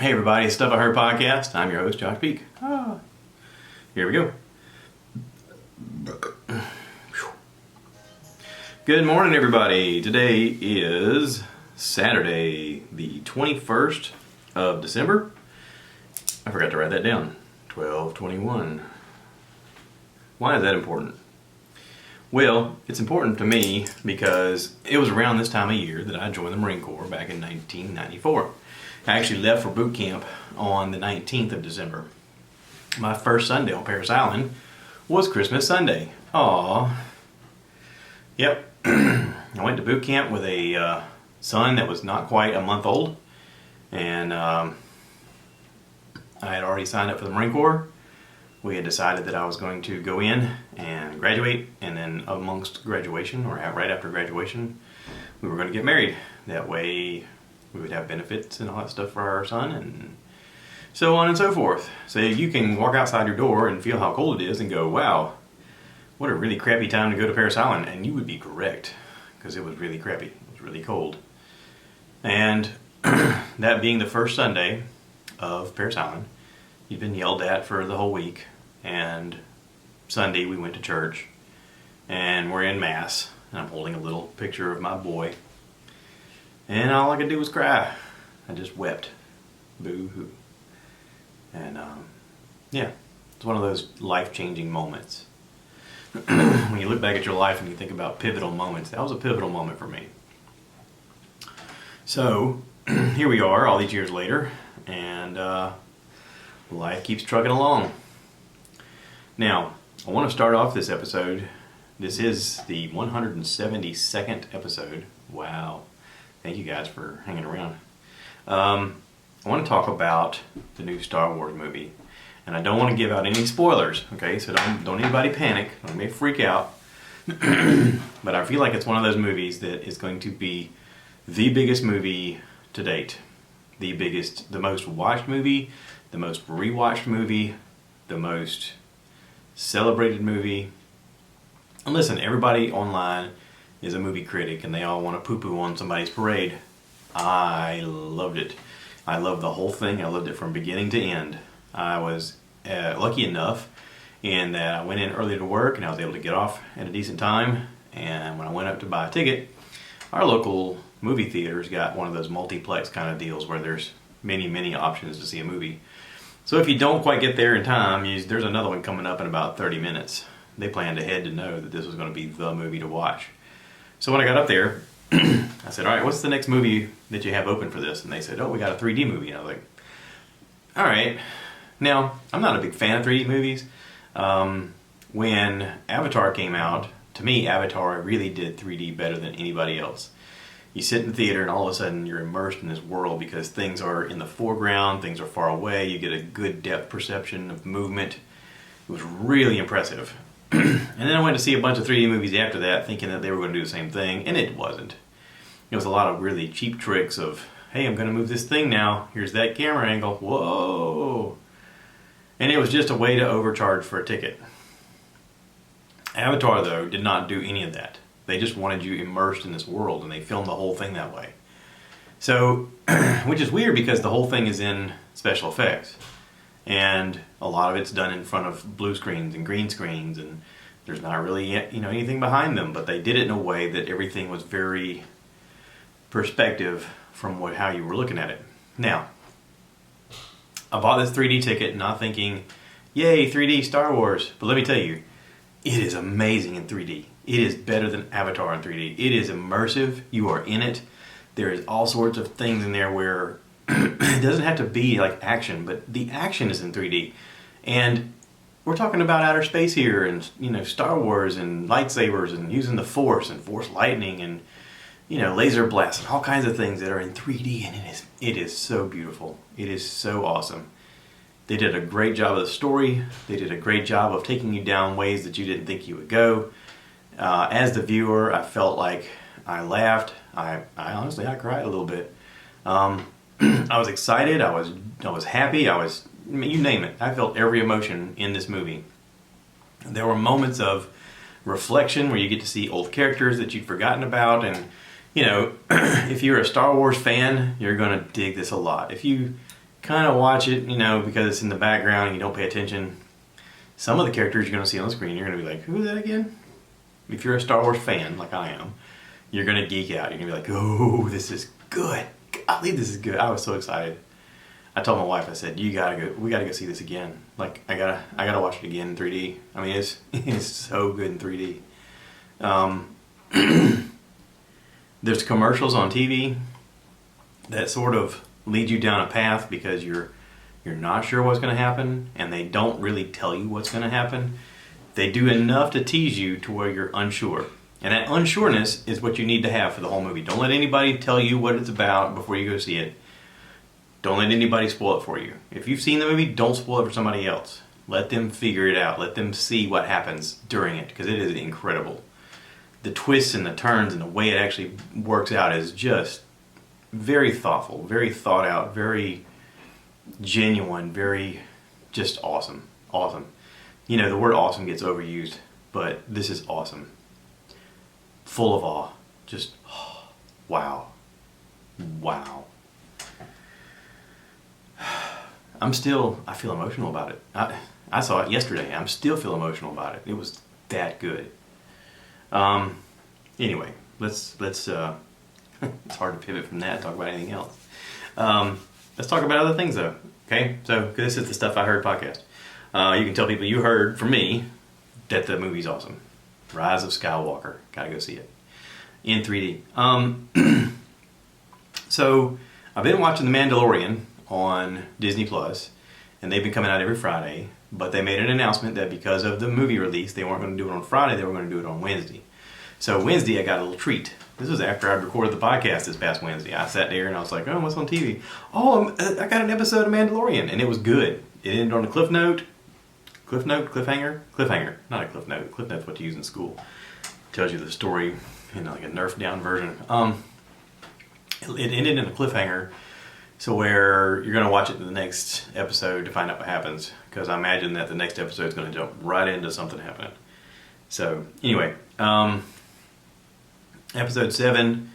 Hey everybody, it's Stuff I Heard Podcast. I'm your host, Josh Peak. Here we go. Good morning everybody. Today is Saturday, the 21st of December. I forgot to write that down. 12/21. Why is that important? Well, it's important to me because it was around this time of year that I joined the Marine Corps back in 1994. I actually left for boot camp on the 19th of December. My first Sunday on Parris Island was Christmas Sunday. Aww. Yep. I went to boot camp with a son that was not quite a month old. And I had already signed up for the Marine Corps. We had decided that I was going to go in and graduate. And then amongst graduation, or right after graduation, we were going to get married. That way we would have benefits and all that stuff for our son, and so on and so forth. So you can walk outside your door and feel how cold it is and go, wow, what a really crappy time to go to Parris Island. And you would be correct, because it was really crappy. It was really cold. And that being the first Sunday of Parris Island, you've been yelled at for the whole week. And Sunday we went to church, and we're in Mass, and I'm holding a little picture of my boy. And all I could do was cry. I just wept. Boo-hoo. And, yeah, it's one of those life-changing moments. When you look back at your life and you think about pivotal moments, that was a pivotal moment for me. So, here we are all these years later, and life keeps trucking along. Now, I want to start off this episode. This is the 172nd episode. Wow. Thank you guys for hanging around. I want to talk about the new Star Wars movie. And I don't want to give out any spoilers, okay? So don't anybody panic. Don't make freak out. But I feel like it's one of those movies that is going to be the biggest movie to date. The biggest, the most watched movie, the most rewatched movie, the most celebrated movie. And listen, everybody online is a movie critic and they all want to poo-poo on somebody's parade. I loved it. I loved the whole thing. I loved it from beginning to end. I was lucky enough in that I went in early to work and I was able to get off at a decent time. And when I went up to buy a ticket, our local movie theaters got one of those multiplex kind of deals where there's many options to see a movie. So if you don't quite get there in time, there's another one coming up in about 30 minutes. They planned ahead to know that this was going to be the movie to watch. So when I got up there, I said, all right, what's the next movie that you have open for this? And they said, oh, we got a 3D movie. And I was like, all right. Now, I'm not a big fan of 3D movies. When Avatar came out, to me, Avatar really did 3D better than anybody else. You sit in the theater and all of a sudden you're immersed in this world because things are in the foreground, things are far away, you get a good depth perception of movement. It was really impressive. And then I went to see a bunch of 3D movies after that thinking that they were going to do the same thing, and it wasn't. It was a lot of really cheap tricks of, hey, I'm going to move this thing now, here's that camera angle, whoa! And it was just a way to overcharge for a ticket. Avatar, though, did not do any of that. They just wanted you immersed in this world, and they filmed the whole thing that way. So, which is weird because the whole thing is in special effects. And a lot of it's done in front of blue screens and green screens, and there's not really anything behind them, but they did it in a way that everything was very perspective from how you were looking at it. Now, I bought this 3D ticket not thinking, yay, 3D Star Wars, but let me tell you, it is amazing in 3D. It is better than Avatar in 3D. It is immersive. You are in it. There is all sorts of things in there where it doesn't have to be like action, but the action is in 3D. And we're talking about outer space here, and Star Wars and lightsabers and using the Force and Force lightning and laser blasts and all kinds of things that are in 3D, and it is so beautiful. It is so awesome. They did a great job of the story. They did a great job of taking you down ways that you didn't think you would go. As the viewer, I felt like I laughed. I honestly cried a little bit. I was excited. I was happy. You name it. I felt every emotion in this movie. There were moments of reflection where you get to see old characters that you'd forgotten about, and if you're a Star Wars fan, you're going to dig this a lot. If you kind of watch it, you know, because it's in the background and you don't pay attention. Some of the characters you're going to see on the screen, you're going to be like, who is that again? If you're a Star Wars fan, like I am, you're going to geek out. You're going to be like, oh, this is good. Golly, this is good. I was so excited. I told my wife, I said, we gotta go see this again. Like, I gotta watch it again in 3D. I mean, it's so good in 3D. There's commercials on TV that sort of lead you down a path because you're not sure what's going to happen, and they don't really tell you what's going to happen. They do enough to tease you to where you're unsure. And that unsureness is what you need to have for the whole movie. Don't let anybody tell you what it's about before you go see it. Don't let anybody spoil it for you. If you've seen the movie, don't spoil it for somebody else. Let them figure it out. Let them see what happens during it, because it is incredible. The twists and the turns and the way it actually works out is just very thoughtful, very thought out, very genuine, very just awesome. Awesome. You know, the word awesome gets overused, but this is awesome. Full of awe. Just, wow. Wow. I feel emotional about it. I saw it yesterday. I'm still feel emotional about it. It was that good. Anyway, let's it's hard to pivot from that and talk about anything else. Let's talk about other things though. Okay, so this is the Stuff I Heard podcast. You can tell people you heard from me that the movie's awesome. Rise of Skywalker. Gotta go see it in 3D. So I've been watching The Mandalorian on Disney Plus, and they've been coming out every Friday, but they made an announcement that because of the movie release, they weren't going to do it on Friday, they were going to do it on Wednesday. So Wednesday I got a little treat. This was after I recorded the podcast this past Wednesday. I sat there and I was like, oh, what's on TV? Oh, I got an episode of Mandalorian, and it was good. It ended on a cliffhanger, not a cliff note. Cliff note's what you use in school. It tells you the story in like a nerfed down version. It ended in a cliffhanger, so where you're going to watch it in the next episode to find out what happens, because I imagine that the next episode is going to jump right into something happening. So anyway, episode 7,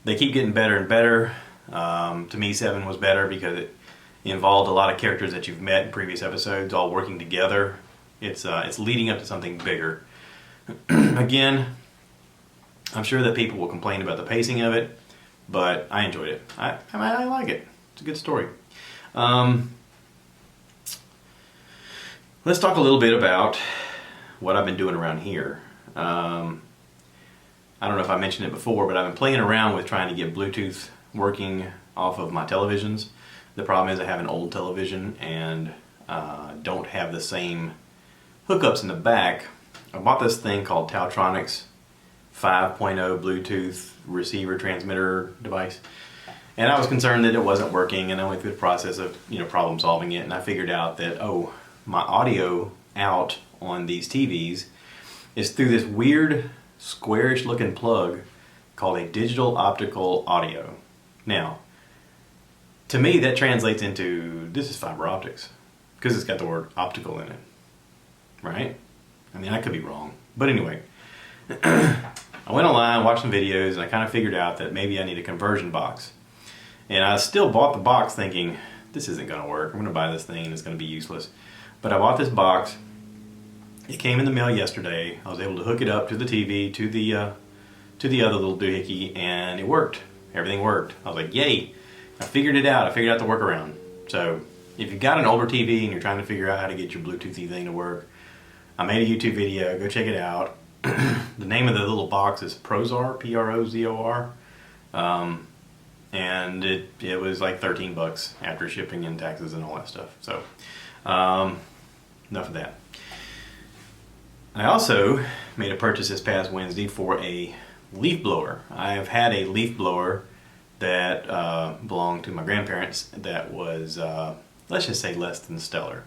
they keep getting better and better. To me, 7 was better because it involved a lot of characters that you've met in previous episodes all working together. It's leading up to something bigger. Again, I'm sure that people will complain about the pacing of it, but I enjoyed it. I like it. It's a good story. Let's talk a little bit about what I've been doing around here. I don't know if I mentioned it before, but I've been playing around with trying to get Bluetooth working off of my televisions. The problem is I have an old television and don't have the same hookups in the back. I bought this thing called Tautronics 5.0 Bluetooth receiver transmitter device, and I was concerned that it wasn't working, and I went through the process of problem solving it, and I figured out that my audio out on these TVs is through this weird squarish looking plug called a digital optical audio. Now, to me that translates into this is fiber optics, because it's got the word optical in it, right? I mean, I could be wrong, but anyway. I went online, watched some videos, and I kind of figured out that maybe I need a conversion box. And I still bought the box thinking, this isn't going to work. I'm going to buy this thing and it's going to be useless. But I bought this box. It came in the mail yesterday. I was able to hook it up to the TV, to the other little doohickey, and it worked. Everything worked. I was like, yay! I figured it out. I figured out the workaround. So if you've got an older TV and you're trying to figure out how to get your Bluetoothy thing to work, I made a YouTube video. Go check it out. The name of the little box is Prozor, P-R-O-Z-O-R, and it was like $13 after shipping and taxes and all that stuff. So enough of that. I also made a purchase this past Wednesday for a leaf blower. I have had a leaf blower that belonged to my grandparents that was, let's just say, less than stellar.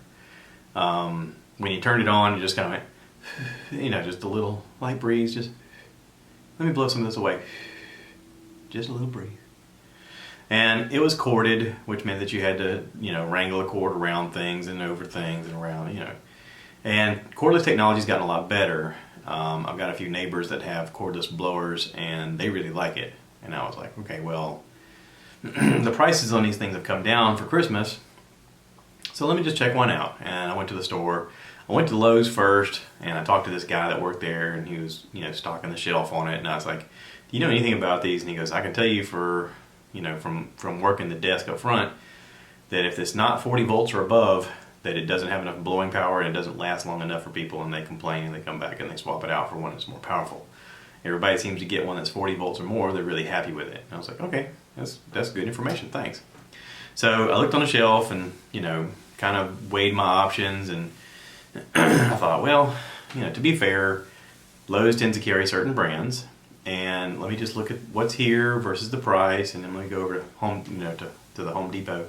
When you turned it on, you just kind of went, just a little light breeze, just let me blow some of this away. Just a little breeze. And it was corded, which meant that you had to, wrangle a cord around things and over things and around, And cordless technology's gotten a lot better. I've got a few neighbors that have cordless blowers and they really like it. And I was like, okay, well, the prices on these things have come down for Christmas. So let me just check one out. And I went to the store. I went to Lowe's first, and I talked to this guy that worked there, and he was, stocking the shelf on it. And I was like, "Do you know anything about these?" And he goes, "I can tell you from working the desk up front, that if it's not 40 volts or above, that it doesn't have enough blowing power and it doesn't last long enough for people, and they complain and they come back and they swap it out for one that's more powerful. Everybody seems to get one that's 40 volts or more, they're really happy with it." And I was like, okay, that's good information, thanks. So I looked on the shelf and, kind of weighed my options, and I thought, well, to be fair, Lowe's tends to carry certain brands, and let me just look at what's here versus the price, and then let me go over to home, to the Home Depot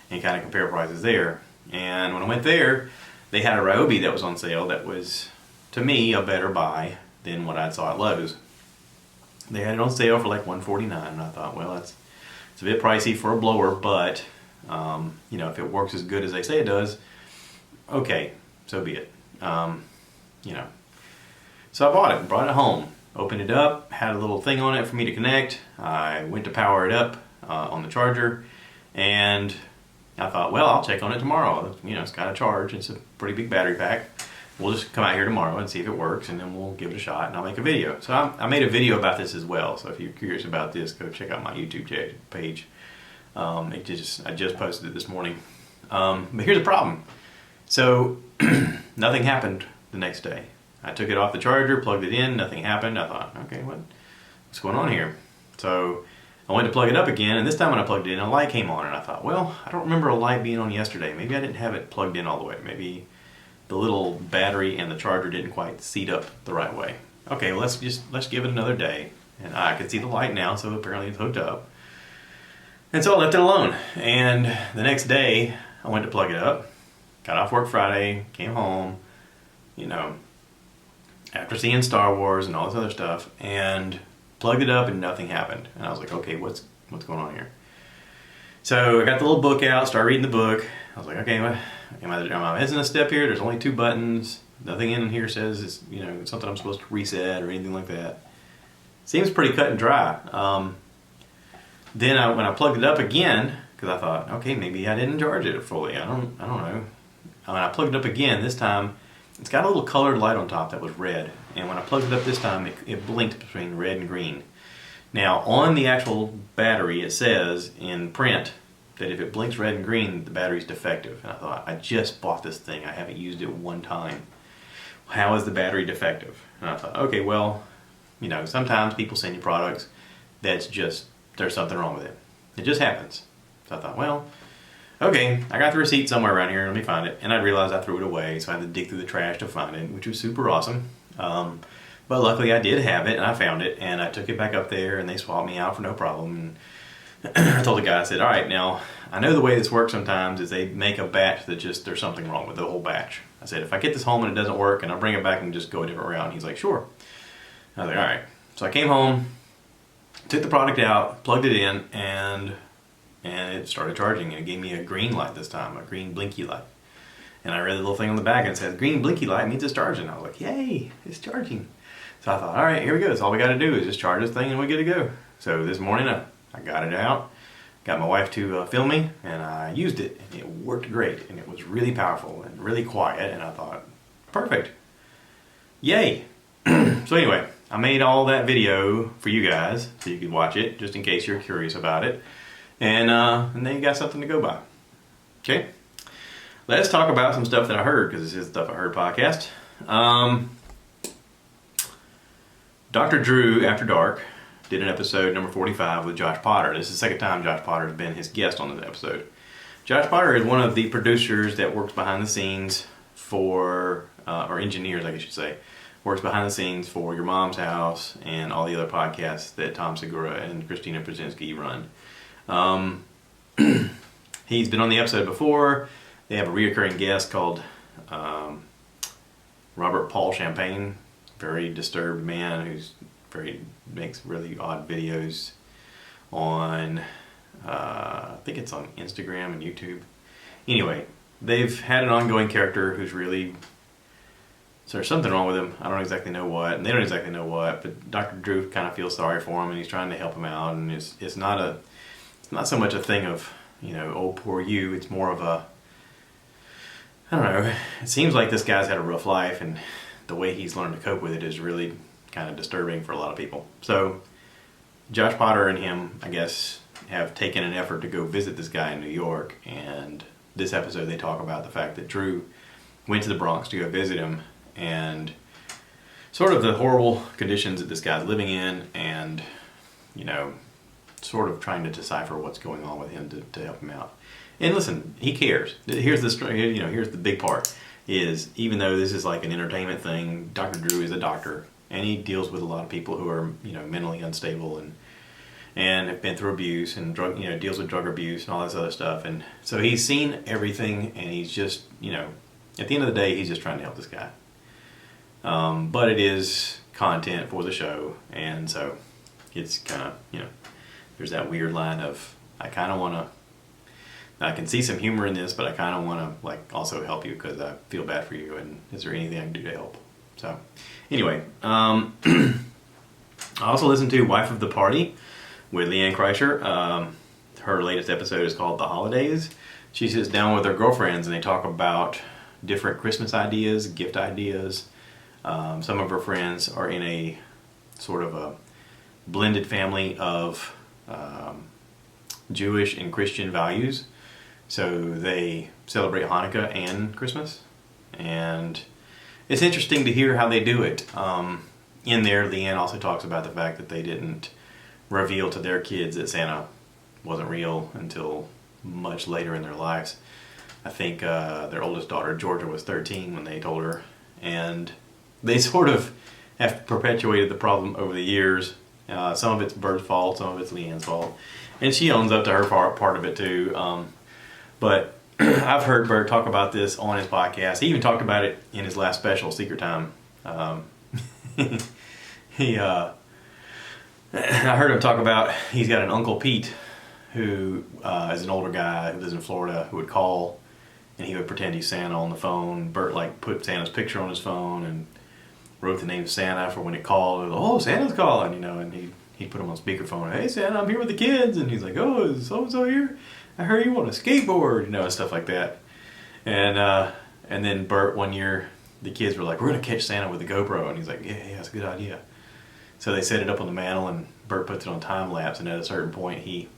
and kind of compare prices there. And when I went there, they had a Ryobi that was on sale that was, to me, a better buy than what I saw at Lowe's. They had it on sale for like $149, and I thought, well, it's a bit pricey for a blower, but if it works as good as they say it does, okay, so be it. So I bought it and brought it home, opened it up, had a little thing on it for me to connect. I went to power it up on the charger, and I thought, well, I'll check on it tomorrow. It's got a charge. It's a pretty big battery pack. We'll just come out here tomorrow and see if it works, and then we'll give it a shot, and I'll make a video. So I made a video about this as well. So if you're curious about this, go check out my YouTube page. I just posted it this morning. But here's the problem. So nothing happened the next day. I took it off the charger, plugged it in, nothing happened. I thought, okay, what's going on here? So I went to plug it up again, and this time when I plugged it in, a light came on, and I thought, well, I don't remember a light being on yesterday. Maybe I didn't have it plugged in all the way. Maybe the little battery and the charger didn't quite seat up the right way. Okay, well, let's give it another day. And I could see the light now, so apparently it's hooked up. And so I left it alone. And the next day, I went to plug it up, got off work Friday, came home, after seeing Star Wars and all this other stuff, and plugged it up and nothing happened. And I was like, okay, what's going on here? So I got the little book out, started reading the book. I was like, okay, am I missing a step here? There's only 2 buttons. Nothing in here says it's, something I'm supposed to reset or anything like that. Seems pretty cut and dry. Then when I plugged it up again, because I thought, okay, maybe I didn't charge it fully. I don't know. When I plugged it up again, this time, it's got a little colored light on top that was red. And when I plugged it up this time, it blinked between red and green. Now, on the actual battery, it says in print that if it blinks red and green, the battery's defective. And I thought, I just bought this thing. I haven't used it one time. How is the battery defective? And I thought, okay, well, sometimes people send you products that's just, there's something wrong with it. It just happens. So I thought, well, okay, I got the receipt somewhere around here. Let me find it. And I realized I threw it away, so I had to dig through the trash to find it, which was super awesome. But luckily I did have it, and I found it, and I took it back up there, and they swapped me out for no problem. And I told the guy, I said, all right, now, I know the way this works sometimes is they make a batch that just, there's something wrong with the whole batch. I said, if I get this home and it doesn't work, and I'll bring it back and just go a different route. And he's like, sure. I was like, all right. So I came home, took the product out, plugged it in, and it started charging. And it gave me a green light this time, a green blinky light. And I read the little thing on the back and it said, green blinky light means it's charging. I was like, yay, it's charging. So I thought, all right, here we go. So all we got to do is just charge this thing and we're good to go. So this morning I got it out, got my wife to film me, and I used it, and it worked great. And it was really powerful and really quiet. And I thought, perfect. Yay. So anyway, I made all that video for you guys so you could watch it, just in case you're curious about it. And then you got something to go by. Okay? Let's talk about some stuff that I heard, because this is Stuff I Heard podcast. Dr. Drew, After Dark, did an episode number 45 with Josh Potter. This is the second time Josh Potter has been his guest on this episode. Josh Potter is one of the producers that works behind the scenes for, or engineers, I guess you should say, works behind the scenes for Your Mom's House and all the other podcasts that Tom Segura and Christina Brzezinski run. He's been on the episode before. They have a reoccurring guest called Robert Paul Champagne, very disturbed man who's makes really odd videos on I think it's on Instagram and YouTube. Anyway, they've had an ongoing character who's really, so there's something wrong with him. I don't exactly know what, and they don't exactly know what, but Dr. Drew kind of feels sorry for him, and he's trying to help him out, and it's not so much a thing of, oh, poor you. It's more of a, I don't know, it seems like this guy's had a rough life, and the way he's learned to cope with it is really kind of disturbing for a lot of people. So Josh Potter and him, I guess, have taken an effort to go visit this guy in New York, and this episode they talk about the fact that Drew went to the Bronx to go visit him, and sort of the horrible conditions that this guy's living in, and, you know, sort of trying to decipher what's going on with him to help him out. And listen, he cares. Here's the big part, is even though this is like an entertainment thing, Dr. Drew is a doctor, and he deals with a lot of people who are, you know, mentally unstable and have been through abuse and drug, you know, deals with drug abuse and all this other stuff. And so he's seen everything, and he's just, you know, at the end of the day, he's just trying to help this guy. But it is content for the show, and so it's kind of, you know, there's that weird line of, I can see some humor in this, but I kind of want to, like, also help you because I feel bad for you, and is there anything I can do to help? So anyway, I also listened to Wife of the Party with Leanne Kreischer. Her latest episode is called The Holidays. She sits down with her girlfriends and they talk about different Christmas ideas, gift ideas. Some of her friends are in a sort of a blended family of Jewish and Christian values. So they celebrate Hanukkah and Christmas. And it's interesting to hear how they do it. In there, Leanne also talks about the fact that they didn't reveal to their kids that Santa wasn't real until much later in their lives. I think their oldest daughter, Georgia, was 13 when they told her. And they sort of have perpetuated the problem over the years. Some of it's Bert's fault, some of it's Leanne's fault. And she owns up to her part of it too. But I've heard Bert talk about this on his podcast. He even talked about it in his last special, Secret Time. I heard him talk about, he's got an Uncle Pete who is an older guy who lives in Florida, who would call and he would pretend he's Santa on the phone. Bert like put Santa's picture on his phone and wrote the name Santa for when it called. Oh, Santa's calling, you know, and he'd put him on speakerphone. Hey Santa, I'm here with the kids. And he's like, oh, is so-and-so here? I heard you want a skateboard, you know, and stuff like that. And then Bert, one year, the kids were like, we're going to catch Santa with a GoPro. And he's like, yeah, that's a good idea. So they set it up on the mantle, and Bert puts it on time lapse. And at a certain point, he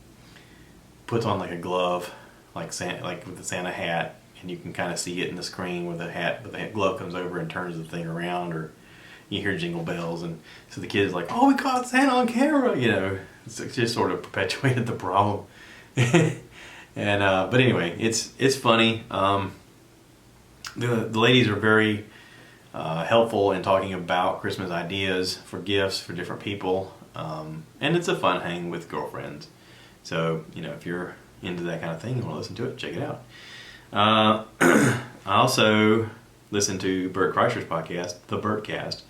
puts on like a glove, like Santa, like with the Santa hat, and you can kind of see it in the screen where the hat, but the glove comes over and turns the thing around, or you hear jingle bells. And so the kid's like, oh, we caught Santa on camera, you know. It's just sort of perpetuated the problem. And but anyway, it's funny. The ladies are very helpful in talking about Christmas ideas for gifts for different people, and it's a fun hang with girlfriends. So, you know, if you're into that kind of thing, you want to listen to it, check it out. I also listened to Bert Kreischer's podcast, The Bertcast,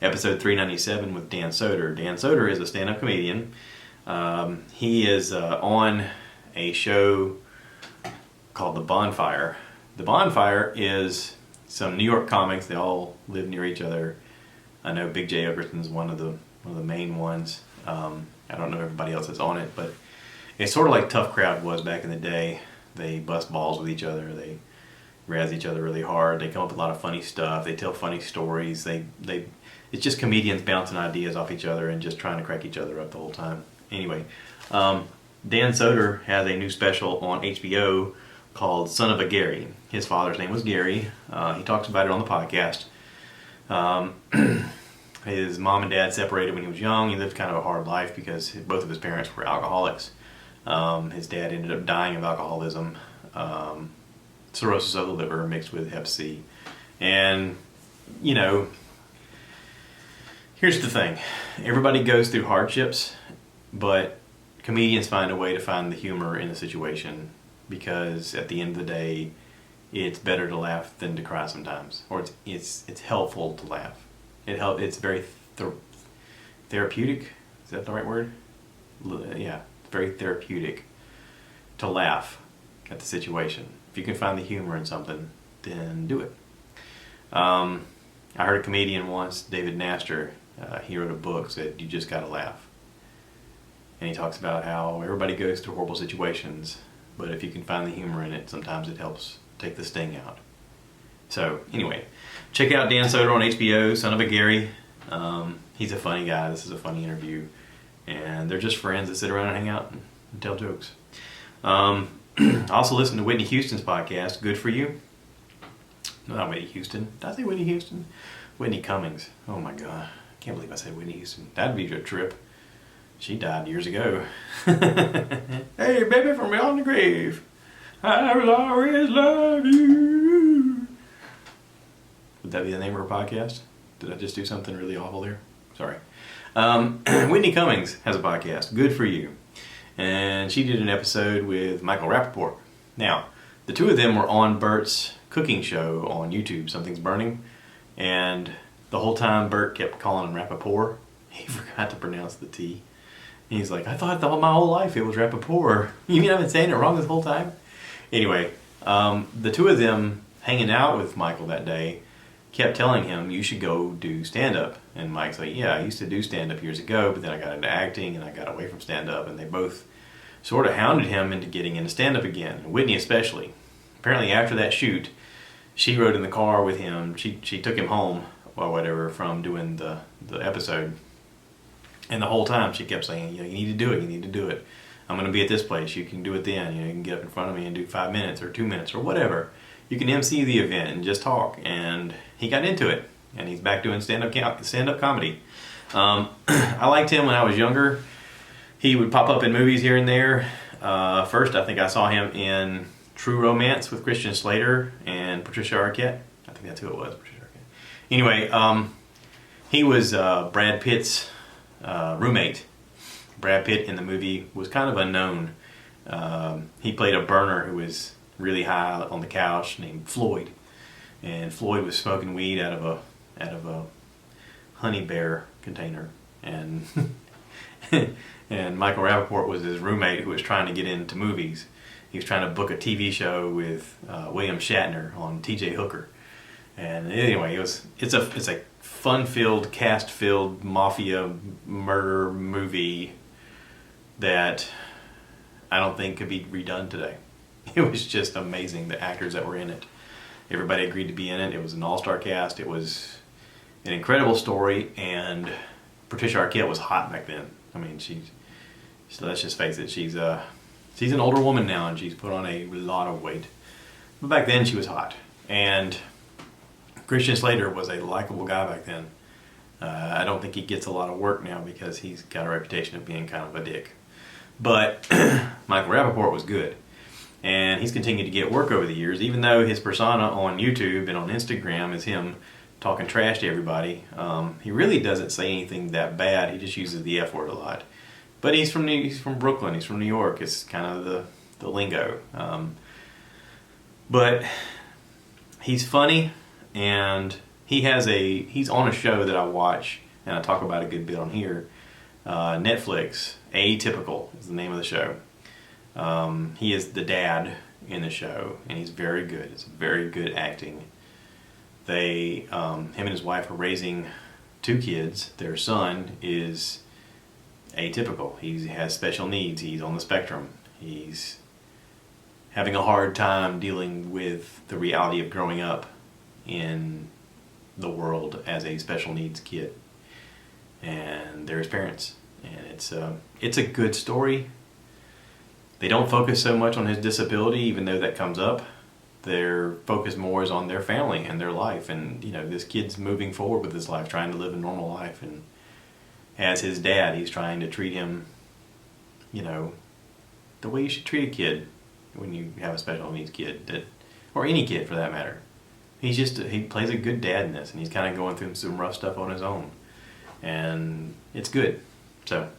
episode 397 with Dan Soder. Dan Soder is a stand-up comedian. He is on a show called The Bonfire. The Bonfire is some New York comics. They all live near each other. I know Big J. Ogerson's one of the main ones. I don't know everybody else that's on it, but it's sort of like Tough Crowd was back in the day. They bust balls with each other. They razz each other really hard. They come up with a lot of funny stuff. They tell funny stories. It's just comedians bouncing ideas off each other and just trying to crack each other up the whole time. Anyway, Dan Soder has a new special on HBO called Son of a Gary. His father's name was Gary. He talks about it on the podcast. His mom and dad separated when he was young. He lived kind of a hard life because both of his parents were alcoholics. His dad ended up dying of alcoholism, cirrhosis of the liver mixed with Hep C. And, you know, here's the thing. Everybody goes through hardships, but comedians find a way to find the humor in the situation, because at the end of the day, it's better to laugh than to cry sometimes, or it's helpful to laugh. It's very therapeutic. Is that the right word? Yeah, very therapeutic to laugh at the situation. If you can find the humor in something, then do it. I heard a comedian once, David Nastor. He wrote a book, said you just gotta laugh. And he talks about how everybody goes through horrible situations, but if you can find the humor in it, sometimes it helps take the sting out. So anyway, check out Dan Soder on HBO, Son of a Gary. He's a funny guy. This is a funny interview. And they're just friends that sit around and hang out and tell jokes. I also listen to Whitney Houston's podcast, Good For You. No, not Whitney Houston. Did I say Whitney Houston? Whitney Cummings. Oh my God. I can't believe I said Whitney Houston. That'd be a trip. She died years ago. Hey, baby from beyond the grave, I will always love you. Would that be the name of her podcast? Did I just do something really awful there? Sorry. Whitney Cummings has a podcast, Good For You. And she did an episode with Michael Rappaport. Now, the two of them were on Bert's cooking show on YouTube, Something's Burning. And the whole time Bert kept calling him Rapaport. He forgot to pronounce the T. And he's like, I thought my whole life it was Rappaport. You mean I've been saying it wrong this whole time? Anyway, the two of them hanging out with Michael that day kept telling him, you should go do stand-up. And Mike's like, yeah, I used to do stand-up years ago, but then I got into acting and I got away from stand-up. And they both sort of hounded him into getting into stand-up again, and Whitney especially. Apparently after that shoot, she rode in the car with him. She took him home or whatever from doing the episode. And the whole time she kept saying, you know, you need to do it, you need to do it. I'm going to be at this place, you can do it then. You know, you can get up in front of me and do 5 minutes or 2 minutes or whatever. You can MC the event and just talk. And he got into it. And he's back doing stand-up comedy. I liked him when I was younger. He would pop up in movies here and there. First, I think I saw him in True Romance with Christian Slater and Patricia Arquette. I think that's who it was, Patricia Arquette. Anyway, he was Brad Pitt's roommate. Brad Pitt in the movie was kind of unknown. He played a burner who was really high on the couch named Floyd. And Floyd was smoking weed out of a honey bear container. And and Michael Rappaport was his roommate who was trying to get into movies. He was trying to book a TV show with William Shatner on T.J. Hooker. And anyway, it's a fun-filled, cast-filled mafia murder movie that I don't think could be redone today. It was just amazing, the actors that were in it. Everybody agreed to be in it. It was an all-star cast. It was an incredible story, and Patricia Arquette was hot back then. I mean, let's just face it, she's an older woman now, and she's put on a lot of weight. But back then, she was hot. And Christian Slater was a likable guy back then. I don't think he gets a lot of work now because he's got a reputation of being kind of a dick. But Michael Rappaport was good. And he's continued to get work over the years, even though his persona on YouTube and on Instagram is him talking trash to everybody. He really doesn't say anything that bad. He just uses the F word a lot. But he's from Brooklyn. He's from New York. It's kind of the lingo. But he's funny, and he's on a show that I watch, and I talk about a good bit on here. Netflix, Atypical is the name of the show. He is the dad in the show, and he's very good. It's very good acting. Him and his wife are raising 2 kids. Their son is atypical. He has special needs. He's on the spectrum. He's having a hard time dealing with the reality of growing up in the world as a special needs kid. And they're his parents. And it's a good story. They don't focus so much on his disability, even though that comes up. Their focus more is on their family and their life. And, you know, this kid's moving forward with his life, trying to live a normal life. And as his dad, he's trying to treat him, you know, the way you should treat a kid when you have a special needs kid, or any kid for that matter. He plays a good dad in this, and he's kind of going through some rough stuff on his own. And it's good. So,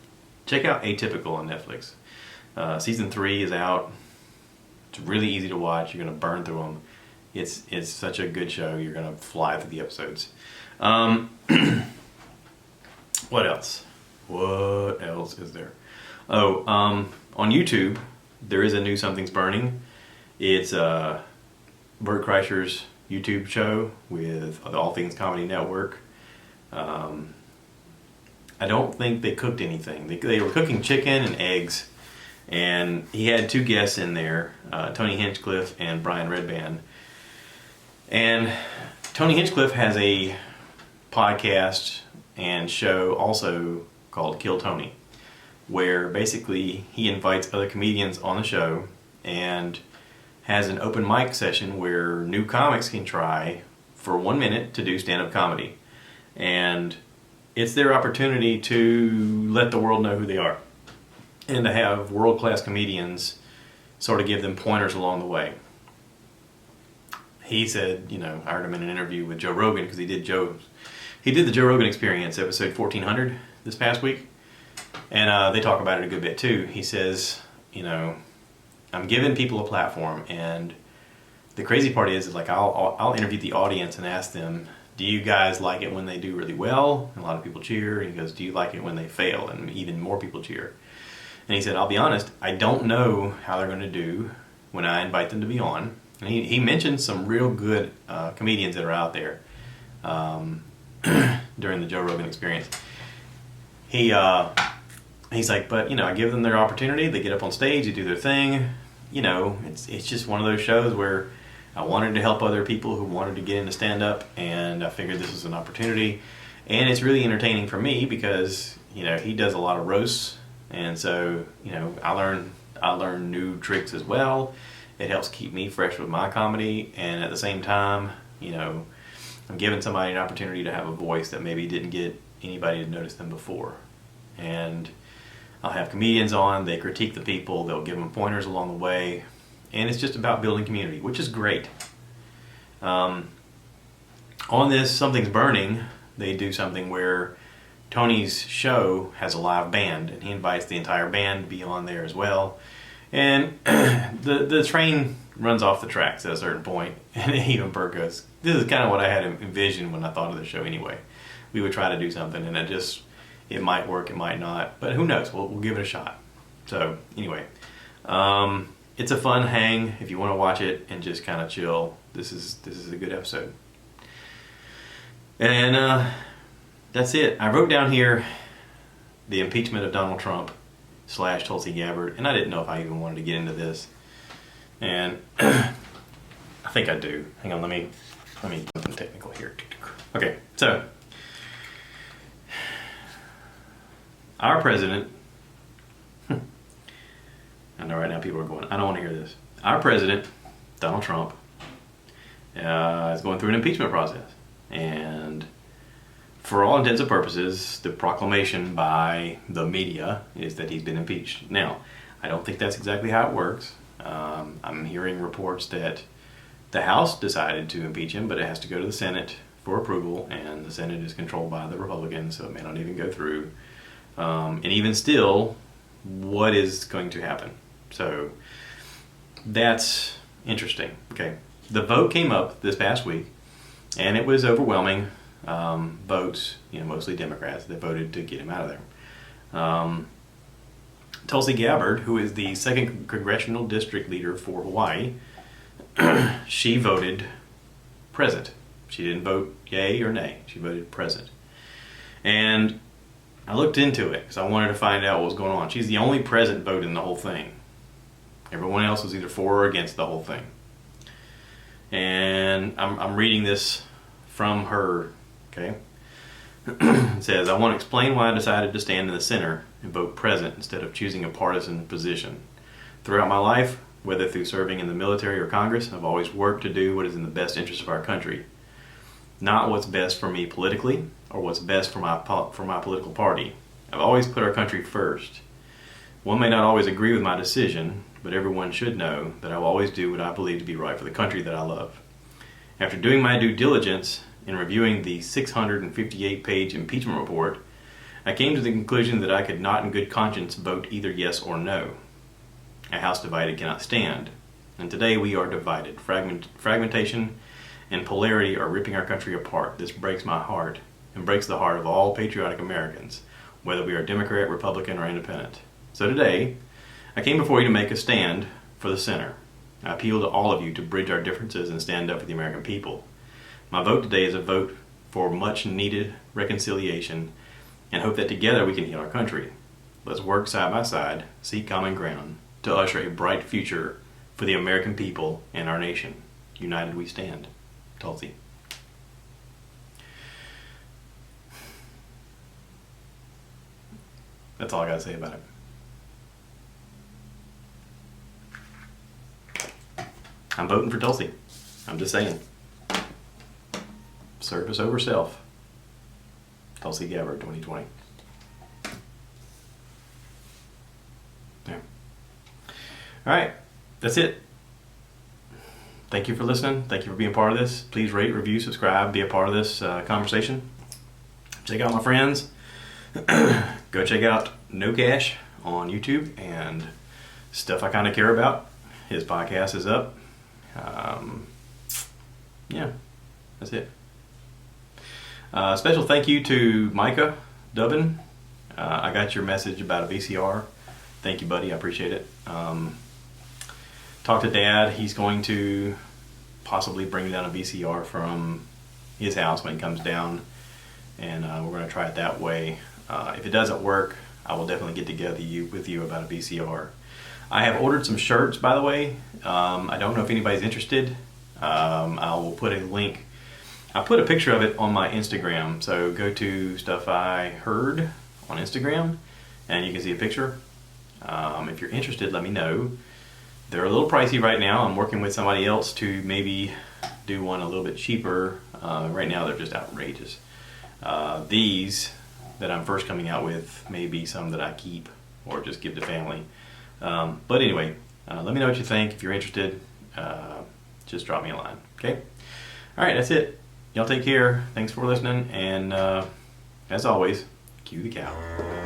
check out Atypical on Netflix. Season 3 is out. It's really easy to watch. You're going to burn through them. It's such a good show. You're going to fly through the episodes. What else? What else is there? On YouTube, there is a new Something's Burning. It's Bert Kreischer's YouTube show with the All Things Comedy Network. I don't think they cooked anything. They were cooking chicken and eggs. And he had 2 guests in there, Tony Hinchcliffe and Brian Redban. And Tony Hinchcliffe has a podcast and show also called Kill Tony, where basically he invites other comedians on the show and has an open mic session where new comics can try for 1 minute to do stand-up comedy. And it's their opportunity to let the world know who they are and to have world-class comedians sort of give them pointers along the way. He said, I heard him in an interview with Joe Rogan, because he did the Joe Rogan Experience, episode 1400, this past week. And they talk about it a good bit too. He says, I'm giving people a platform, and the crazy part is like I'll interview the audience and ask them, do you guys like it when they do really well? And a lot of people cheer. And he goes, do you like it when they fail? And even more people cheer. And he said, I'll be honest, I don't know how they're going to do when I invite them to be on. And he mentioned some real good comedians that are out there during the Joe Rogan Experience. He's like, but I give them their opportunity. They get up on stage, they do their thing. It's just one of those shows where I wanted to help other people who wanted to get into stand-up, and I figured this was an opportunity. And it's really entertaining for me because he does a lot of roasts, and so I learn new tricks as well. It helps keep me fresh with my comedy, and at the same time, I'm giving somebody an opportunity to have a voice that maybe didn't get anybody to notice them before. And I'll have comedians on, they critique the people, they'll give them pointers along the way, and it's just about building community, which is great. On this Something's Burning, they do something where Tony's show has a live band, and he invites the entire band to be on there as well. And the train runs off the tracks at a certain point, and even Bert goes, this is kind of what I had envisioned when I thought of the show anyway. We would try to do something, and it might work, it might not, but who knows? We'll give it a shot. So anyway, it's a fun hang if you want to watch it and just kind of chill. This is a good episode. And that's it. I wrote down here the impeachment of Donald Trump / Tulsi Gabbard, and I didn't know if I even wanted to get into this. And I think I do. Hang on, let me do something technical here. Okay, so our president, I know right now people are going, I don't want to hear this. Our president, Donald Trump, is going through an impeachment process. And for all intents and purposes, the proclamation by the media is that he's been impeached. Now, I don't think that's exactly how it works. I'm hearing reports that the House decided to impeach him, but it has to go to the Senate for approval, and the Senate is controlled by the Republicans, so it may not even go through. And even still, what is going to happen? So that's interesting. Okay, the vote came up this past week, and it was overwhelming votes. Mostly Democrats that voted to get him out of there. Tulsi Gabbard, who is the 2nd congressional district leader for Hawaii, she voted present. She didn't vote yay or nay. She voted present. And I looked into it because I wanted to find out what was going on. She's the only present vote in the whole thing. Everyone else was either for or against the whole thing. And I'm reading this from her, okay? It says, I want to explain why I decided to stand in the center and vote present instead of choosing a partisan position. Throughout my life, whether through serving in the military or Congress, I've always worked to do what is in the best interest of our country. Not what's best for me politically or what's best for my political party. I've always put our country first. One may not always agree with my decision, but everyone should know that I will always do what I believe to be right for the country that I love. After doing my due diligence in reviewing the 658-page impeachment report, I came to the conclusion that I could not in good conscience vote either yes or no. A house divided cannot stand, and today we are divided. Fragmentation and polarity are ripping our country apart. This breaks my heart and breaks the heart of all patriotic Americans, whether we are Democrat, Republican, or Independent. So today, I came before you to make a stand for the center. I appeal to all of you to bridge our differences and stand up for the American people. My vote today is a vote for much needed reconciliation and hope that together we can heal our country. Let's work side by side, seek common ground, to usher a bright future for the American people and our nation. United we stand. Tulsi. That's all I got to say about it. I'm voting for Tulsi. I'm just saying. Service over self. Tulsi Gabbard 2020. Yeah. All right. That's it. Thank you for listening. Thank you for being part of this. Please rate, review, subscribe, be a part of this conversation. Check out my friends. Go check out No Cash on YouTube and Stuff I Kind of Care About. His podcast is up. Yeah, that's it. Special thank you to Micah Dubbin. I got your message about a VCR. Thank you, buddy. I appreciate it. Talk to Dad. He's going to possibly bring down a VCR from his house when he comes down, and we're going to try it that way. If it doesn't work, I will definitely get together with you about a VCR. I have ordered some shirts, by the way. I don't know if anybody's interested. I will put a link. I put a picture of it on my Instagram, so go to Stuff I Heard on Instagram, and you can see a picture. If you're interested, let me know. They're a little pricey right now. I'm working with somebody else to maybe do one a little bit cheaper. Right now they're just outrageous. These that I'm first coming out with may be some that I keep or just give to family. But anyway, let me know what you think. If you're interested, just drop me a line. Okay? All right, that's it. Y'all take care. Thanks for listening. And as always, cue the cow.